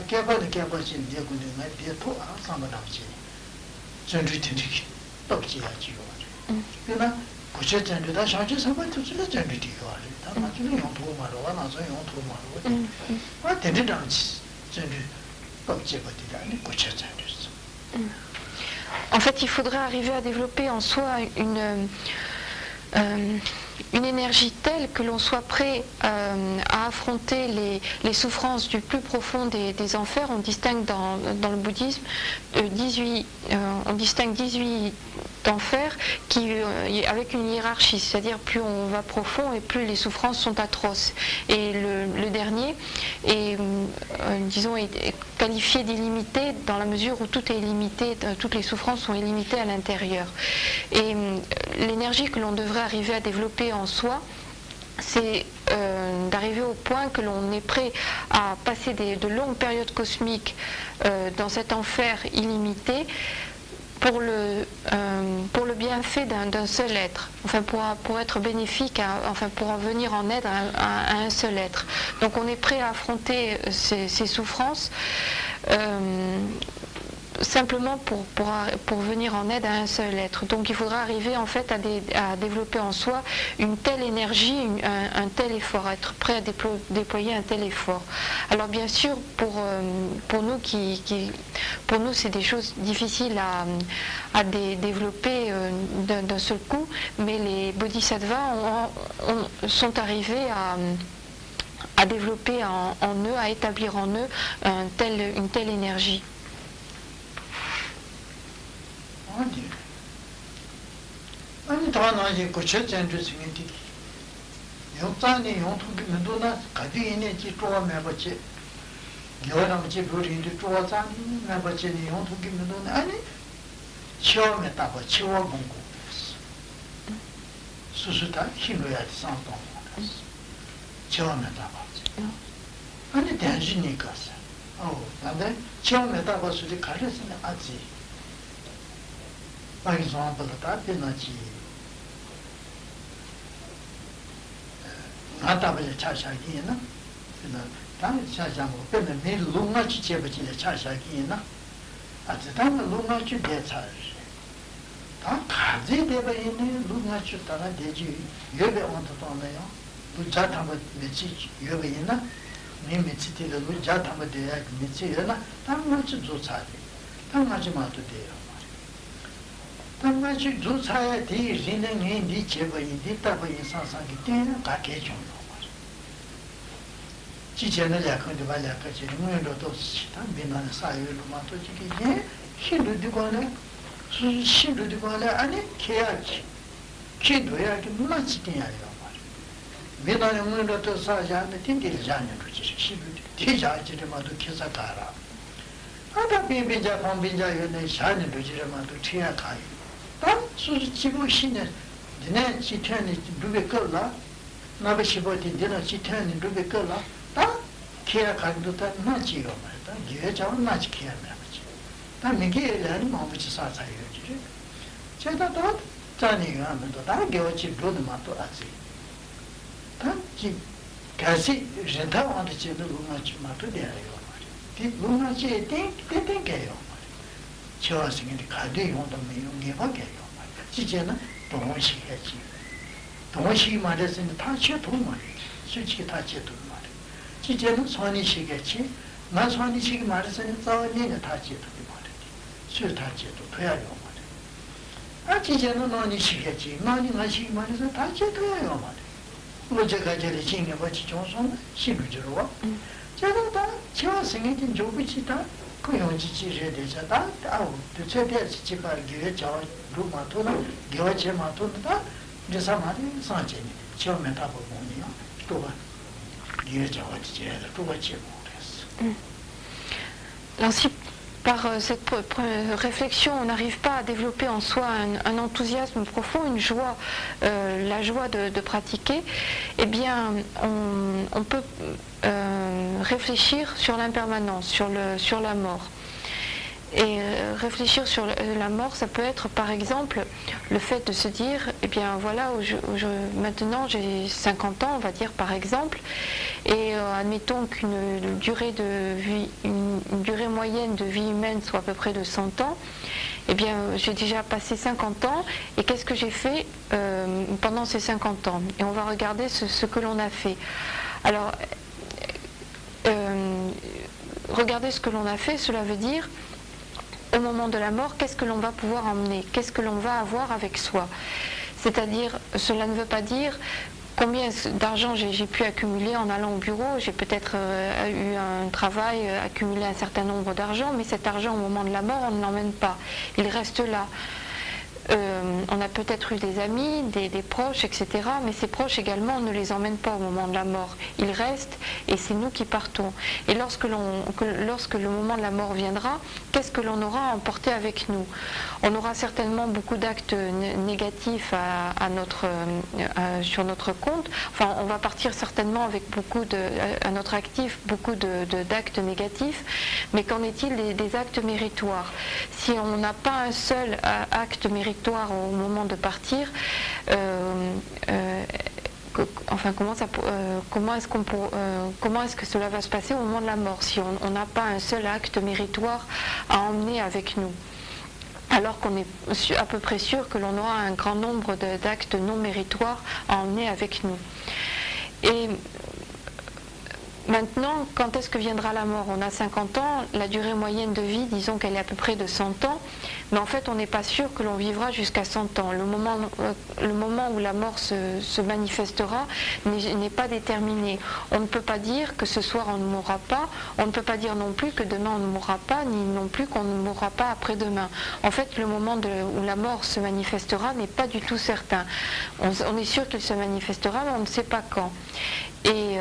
개버는 개버진 되고네 대토 사바나지 전주 티니지 똑지야지요 그러나 고쳐전주다 샤지 사바도 줄 전주 뒤가 다 맞으면 용토 말로 와나서 용토 말로 와 되는지 전주 똑지버디다 아니 고쳐전주 En fait, il faudrait arriver à développer en soi une énergie telle que l'on soit prêt à affronter les souffrances du plus profond des enfers. On distingue dans le bouddhisme 18 enfers avec une hiérarchie, c'est-à-dire plus on va profond et plus les souffrances sont atroces. Et le dernier est, disons, est qualifié d'illimité dans la mesure où tout est illimité, toutes les souffrances sont illimitées à l'intérieur. Et l'énergie que l'on devrait arriver à développer en soi, c'est d'arriver au point que l'on est prêt à passer de longues périodes cosmiques dans cet enfer illimité pour le bienfait d'un seul être, enfin pour être bénéfique, enfin pour en venir en aide à un seul être. Donc on est prêt à affronter ces souffrances simplement pour venir en aide à un seul être. Donc il faudra arriver en fait à développer en soi une telle énergie, un tel effort, être prêt à déployer un tel effort. Alors bien sûr, pour nous pour nous c'est des choses difficiles à développer d'un seul coup, mais les bodhisattvas sont arrivés à développer en eux, à établir en eux une telle énergie. 아니 다나지 고쳐 전주 생인디 용산이 용투기 면도나 가디네 지 쪼아 매버치 겨라무지 부리인데 쪼아산이 매버치니 용투기 면도나 아니 처음에 따고 치워 본고 수수다 힘을 상동 처음에 따고 아니 대신이가서 근데 처음에 따고 수지 가르치는 아지 par exemple, la pénalité. Natavale chashagina, dan chashago, pena me lunga chichebachi chashagina, at the time lunga chudetage. Dan kazi deba in lunga chutana deji, yobe on the toneo, Lujatama Michi, yobeina, Nimititi, the Lujatama de Michiana, dan much zosadi, dan majimato deo. 당마치 조사에 뒤지는 이 제거이 뒤따고이 상상이 되는 가게 좀 지체는 약한데 말약까지 뭐로도 시다 민나는 사유로만 또 지게 힘도 되고는 수신도 되고는 아니 계약이 기도야기 무마치 돼야요 민나는 뭐로도 사자는 딘딜 자는 거지 시도 티자지르마도 계사가라 아다 비비자 범비자 요네 샤는 도지르마도 티야가요 단 수지 지부신에 지네 지태니 두베컬라 나베시보티 지네 지태니 두베컬라 다 키야 간도다 나지요 말다 게자원 나지 키야 말지 다 미게라니 마음치 사사요지 제가 또 자니가 하면도 다 겨치 도는 맛도 아지 단지 가시 렌타한테 제도 루마치 맛도 돼요 말이 디 루마치 땡땡게요 저승이 가게 용도 메용게 하게요. 지제는 동시해지. 동시 말에서는 다체 동말. 솔직히 다체 동말. 지제는 선이시겠지. 나 선이시기 말에서는 자원이는 다체 동말. 술 다체도 돼야요 말. 아 지제는 너니시겠지. 너니 나시기 말에서 다체 돼야요 말. 뭐제가 저리 진게 뭐지 정선 시부지로 와. 제가 다 저승이 좀 조비치다. 그 용지지에 대해서다 아우 대체대 지발 기회 저 루마토나 교체 마토다 이제 말이 상제니 처음에 다 보면요 또가 기회 저지에 또가 제공했어. Alors si par cette réflexion on n'arrive pas à développer en soi un enthousiasme profond, une joie, la joie de pratiquer, eh bien on peut réfléchir sur l'impermanence, sur la mort. Et réfléchir sur la mort, ça peut être par exemple le fait de se dire, eh bien voilà, maintenant j'ai 50 ans, on va dire par exemple, et admettons qu'une durée de vie, une durée moyenne de vie humaine soit à peu près de 100 ans, eh bien j'ai déjà passé 50 ans, et qu'est-ce que j'ai fait pendant ces 50 ans? Et on va regarder ce que l'on a fait. Alors, regarder ce que l'on a fait, cela veut dire au moment de la mort, qu'est-ce que l'on va pouvoir emmener, qu'est-ce que l'on va avoir avec soi. C'est-à-dire, cela ne veut pas dire combien d'argent j'ai pu accumuler en allant au bureau. J'ai peut-être eu un travail, accumulé un certain nombre d'argent, mais cet argent, au moment de la mort, on ne l'emmène pas. Il reste là. On a peut-être eu des amis, des proches, etc. Mais ces proches également, on ne les emmène pas au moment de la mort. Ils restent et c'est nous qui partons. Et lorsque le moment de la mort viendra, qu'est-ce que l'on aura à emporter avec nous? On aura certainement beaucoup d'actes négatifs sur notre compte. Enfin, on va partir certainement avec à notre actif beaucoup d'actes négatifs. Mais qu'en est-il des actes méritoires? Si on n'a pas un seul acte méritoire au moment de partir, comment est-ce que cela va se passer au moment de la mort si on n'a pas un seul acte méritoire à emmener avec nous, alors qu'on est à peu près sûr que l'on aura un grand nombre d'actes non méritoires à emmener avec nous. Et maintenant, quand est-ce que viendra la mort? On a 50 ans, la durée moyenne de vie, disons qu'elle est à peu près de 100 ans, mais en fait on n'est pas sûr que l'on vivra jusqu'à 100 ans. Le moment où la mort se manifestera n'est pas déterminé. On ne peut pas dire que ce soir on ne mourra pas, on ne peut pas dire non plus que demain on ne mourra pas, ni non plus qu'on ne mourra pas après-demain. En fait, le moment où la mort se manifestera n'est pas du tout certain. On est sûr qu'il se manifestera, mais on ne sait pas quand. Et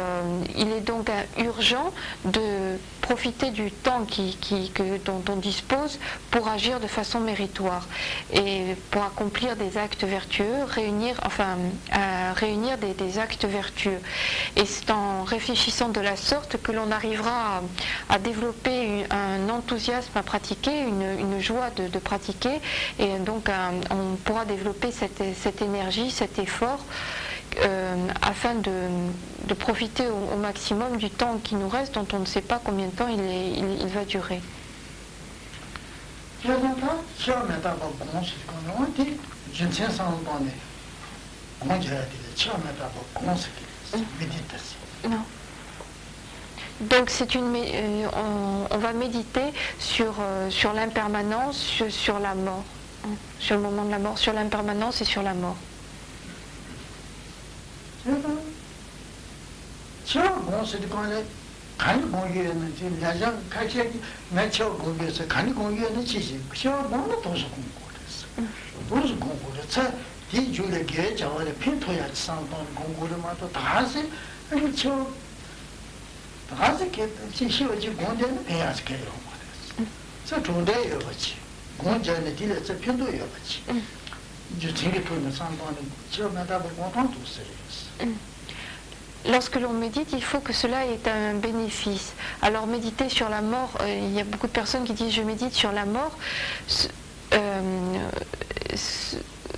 il est donc urgent de profiter du temps dont on dispose pour agir de façon méritoire et pour accomplir des actes vertueux, réunir des actes vertueux. Et c'est en réfléchissant de la sorte que l'on arrivera à développer un enthousiasme à pratiquer, une joie de pratiquer, et donc on pourra développer cette énergie, cet effort, afin de profiter au maximum du temps qui nous reste, dont on ne sait pas combien de temps il va durer. Non. Donc on va méditer sur l'impermanence, sur la mort, sur le moment de la mort, sur l'impermanence et sur la mort. Lorsque l'on médite, il faut que cela ait un bénéfice. Alors méditer sur la mort, il y a beaucoup de personnes qui disent je médite sur la mort.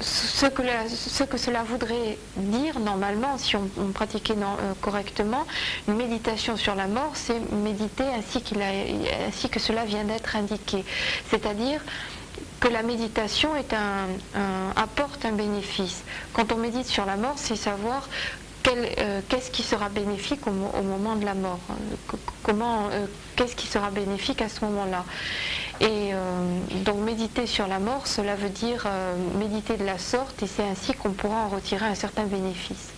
Ce que cela voudrait dire normalement, si on pratiquait correctement, une méditation sur la mort, c'est méditer ainsi que cela vient d'être indiqué. C'est-à-dire que la méditation apporte un bénéfice. Quand on médite sur la mort, c'est savoir qu'est-ce qui sera bénéfique au moment de la mort, qu'est-ce qui sera bénéfique à ce moment-là. Et donc méditer sur la mort, cela veut dire méditer de la sorte, et c'est ainsi qu'on pourra en retirer un certain bénéfice.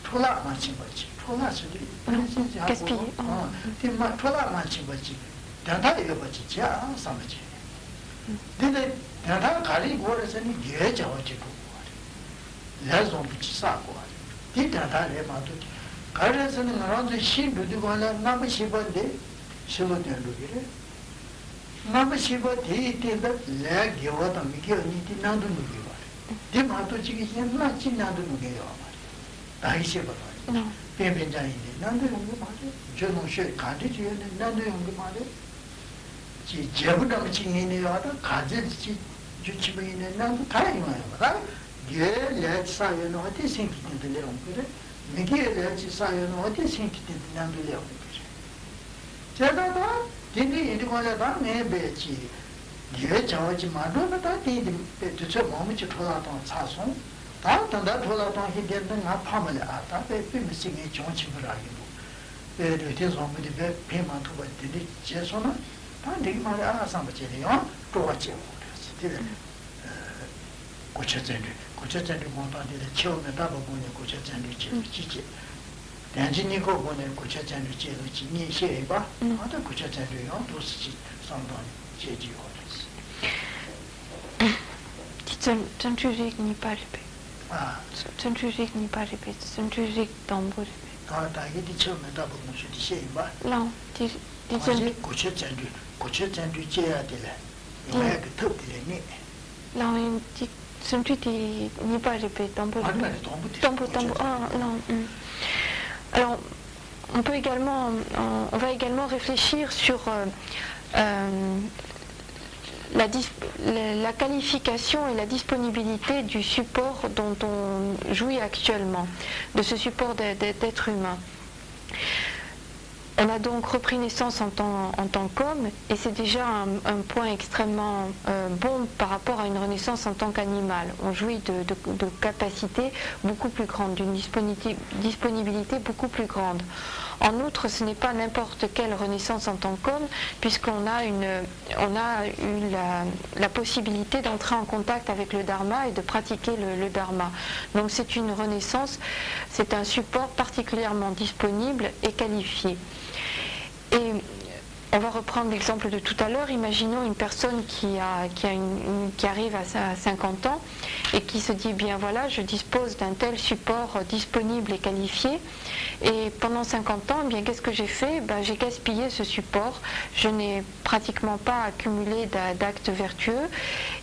초라 마치 버지 초라스리 gaspiller. 팀마 초라 마치 버지 다다 이거 버지 자 삼지 근데 다다 가리 고르서니 게 저지고 레존 비치 사고 디다다 레마도 가르서는 나한테 신부도 거나 나무 시번데 실로된 루기래 나무 시번 디디다 레 겨와다 미겨니 디나도 누기 디마도 지기 옛날 지나도 누게요 다시 시번 변변자인데 난도 용기 말해 저는 쉐 가지 지는데 난도 용기 말해 지 제부터 지니네 와도 가지 지 주치면은 난도 가야 말아 얘 사연은 어디 생기는데 내가 그래 미기에 사연은 어디 생기는데 난도 내가 그래 제가 근데 이제 거기다 매배지 얘 저지 마도는 다 뒤에 저 몸이 돌아도 사송 다 단다 돌아도 히덴은 아파면 아다 배미싱이 정치부라고 배를 대서 뭐지 배 배만 더 버티니 제소는 다 되게 말이 알아서 버티네요 또같이 그래서 고쳐전이 못하는데 처음에 답보니 고쳐전이 지지 단지니고 보내 고쳐전이 지지 니 시해봐 아다 고쳐전이요 도스지 상당히 제지고 전주식 니파리베 전주식 니파리베 전주식 dombu리베 다 이게 처음에 답보니 시해봐 non 이제 고쳐전이 지어야 돼 이게 그 톱들이 non Centuti ni pas répéter tambour. Ah non. Alors on peut également, on va également réfléchir sur la qualification et la disponibilité du support dont on jouit actuellement, de ce support d'être humain. On a donc repris naissance en tant qu'homme, et c'est déjà un point extrêmement bon par rapport à une renaissance en tant qu'animal. On jouit de capacités beaucoup plus grandes, d'une disponibilité beaucoup plus grande. En outre, ce n'est pas n'importe quelle renaissance en tant qu'homme, puisqu'on a eu la possibilité d'entrer en contact avec le Dharma et de pratiquer le Dharma. Donc c'est une renaissance, c'est un support particulièrement disponible et qualifié. Et on va reprendre l'exemple de tout à l'heure. Imaginons une personne qui arrive à 50 ans et qui se dit, bien voilà, je dispose d'un tel support disponible et qualifié, et pendant 50 ans, eh bien, qu'est-ce que j'ai fait? J'ai gaspillé ce support, je n'ai pratiquement pas accumulé d'actes vertueux,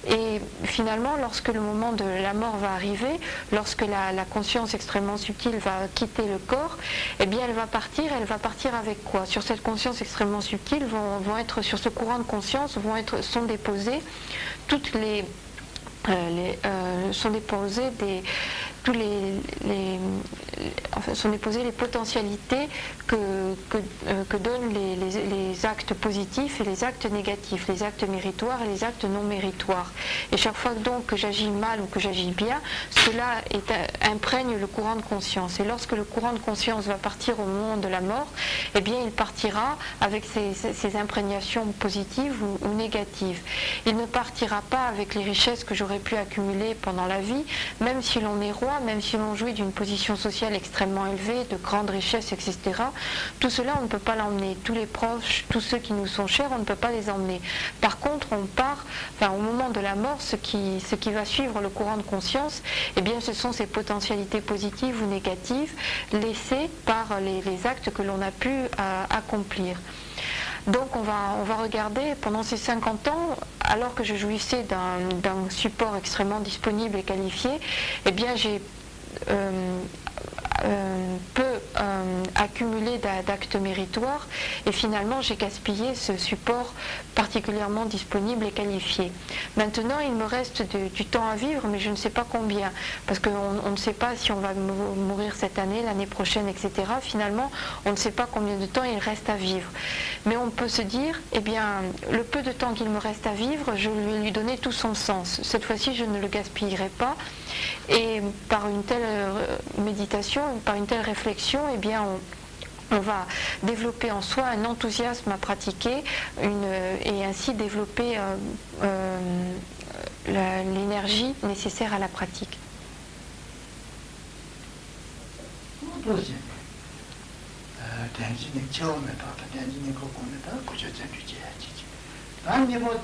et finalement, lorsque le moment de la mort va arriver, lorsque la conscience extrêmement subtile va quitter le corps, eh bien, elle va partir avec quoi? Sur cette conscience extrêmement subtile vont être, sur ce courant de conscience, sont déposés toutes les sont déposées les potentialités que donnent les actes positifs et les actes négatifs, les actes méritoires et les actes non méritoires. Et chaque fois donc que j'agis mal ou que j'agis bien, cela imprègne le courant de conscience. Et lorsque le courant de conscience va partir au moment de la mort, eh bien il partira avec ces imprégnations positives ou négatives. Il ne partira pas avec les richesses que j'aurais pu accumuler pendant la vie, même si l'on est roi, même si l'on jouit d'une position sociale extrêmement élevée, de grandes richesses, etc. Tout cela, on ne peut pas l'emmener. Tous les proches, tous ceux qui nous sont chers, on ne peut pas les emmener. Par contre, on part, au moment de la mort, ce qui va suivre le courant de conscience, eh bien, ce sont ces potentialités positives ou négatives laissées par les actes que l'on a pu accomplir. Donc on va regarder pendant ces 50 ans, alors que je jouissais d'un support extrêmement disponible et qualifié, eh bien j'ai peu accumulé d'actes méritoires, et finalement j'ai gaspillé ce support particulièrement disponible et qualifié. Maintenant il me reste du temps à vivre, mais je ne sais pas combien, parce qu'on ne sait pas si on va mourir cette année, l'année prochaine, etc. Finalement on ne sait pas combien de temps il reste à vivre, mais on peut se dire, eh bien le peu de temps qu'il me reste à vivre, je vais lui donner tout son sens. Cette fois-ci je ne le gaspillerai pas, et par une telle méditation, par une telle réflexion, eh bien on va développer en soi un enthousiasme à pratiquer et ainsi développer l'énergie nécessaire à la pratique. 도시 대진이 처음에 다 대진이 거꾸로다 고쳐져 주지야지 아니 뭐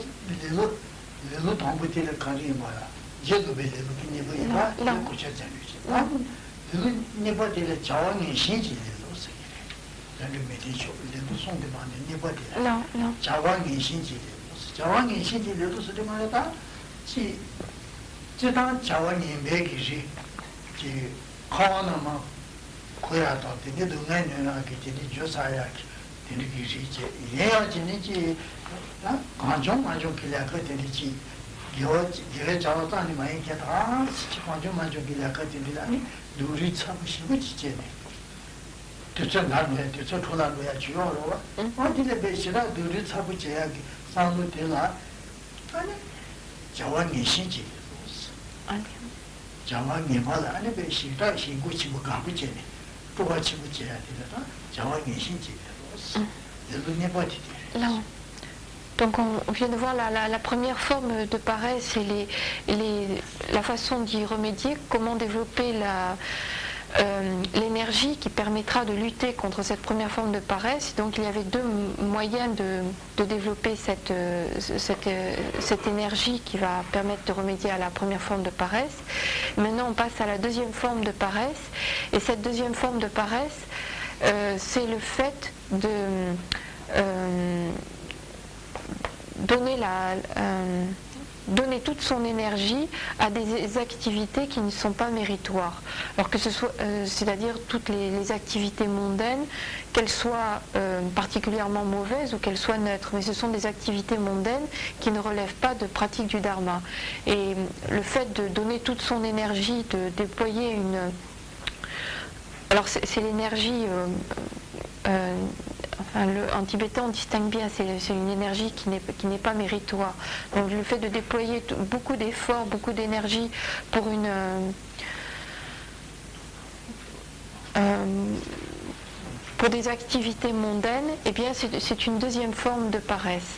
레로 동부티를 가리 뭐야 제도 베레로 기니고 이봐 고쳐져 주지 그 네버디를 자원이 신지로서 그래 메디쇼 레로 송대만에 네버디 자원이 신지로서 자원이 신지로서 말하다 지 지단 자원이 매기지 지 하나만 고야도 되게 동안에나 기지 조사야 되게 이제 예야지는지 관종 길야가 되는지 여 자원이 많이 개다 관종 길야가 되는지 누리 참으시고 지제네 대체 나는 대체 돌아가야 지요로 어디에 배시라 누리 참으지야 상도 되나 아니 자원이 신지 아니 자원이 말아 아니 배시다 신고 치고 가고 제네 또가 치고 제야 되다 자원이 신지 Non. Donc on vient de voir la première forme de paresse et la façon d'y remédier, comment développer l'énergie qui permettra de lutter contre cette première forme de paresse. Donc il y avait deux moyens de développer cette énergie qui va permettre de remédier à la première forme de paresse. Maintenant on passe à la deuxième forme de paresse, et cette deuxième forme de paresse, c'est le fait de donner toute son énergie à des activités qui ne sont pas méritoires. Alors que ce soit, c'est-à-dire toutes les activités mondaines, qu'elles soient particulièrement mauvaises ou qu'elles soient neutres, mais ce sont des activités mondaines qui ne relèvent pas de pratique du dharma. Et le fait de donner toute son énergie, de déployer une... Alors c'est l'énergie... en tibétain on distingue bien, c'est une énergie qui n'est pas méritoire. Donc le fait de déployer beaucoup d'efforts, beaucoup d'énergie pour pour des activités mondaines, eh bien c'est une deuxième forme de paresse.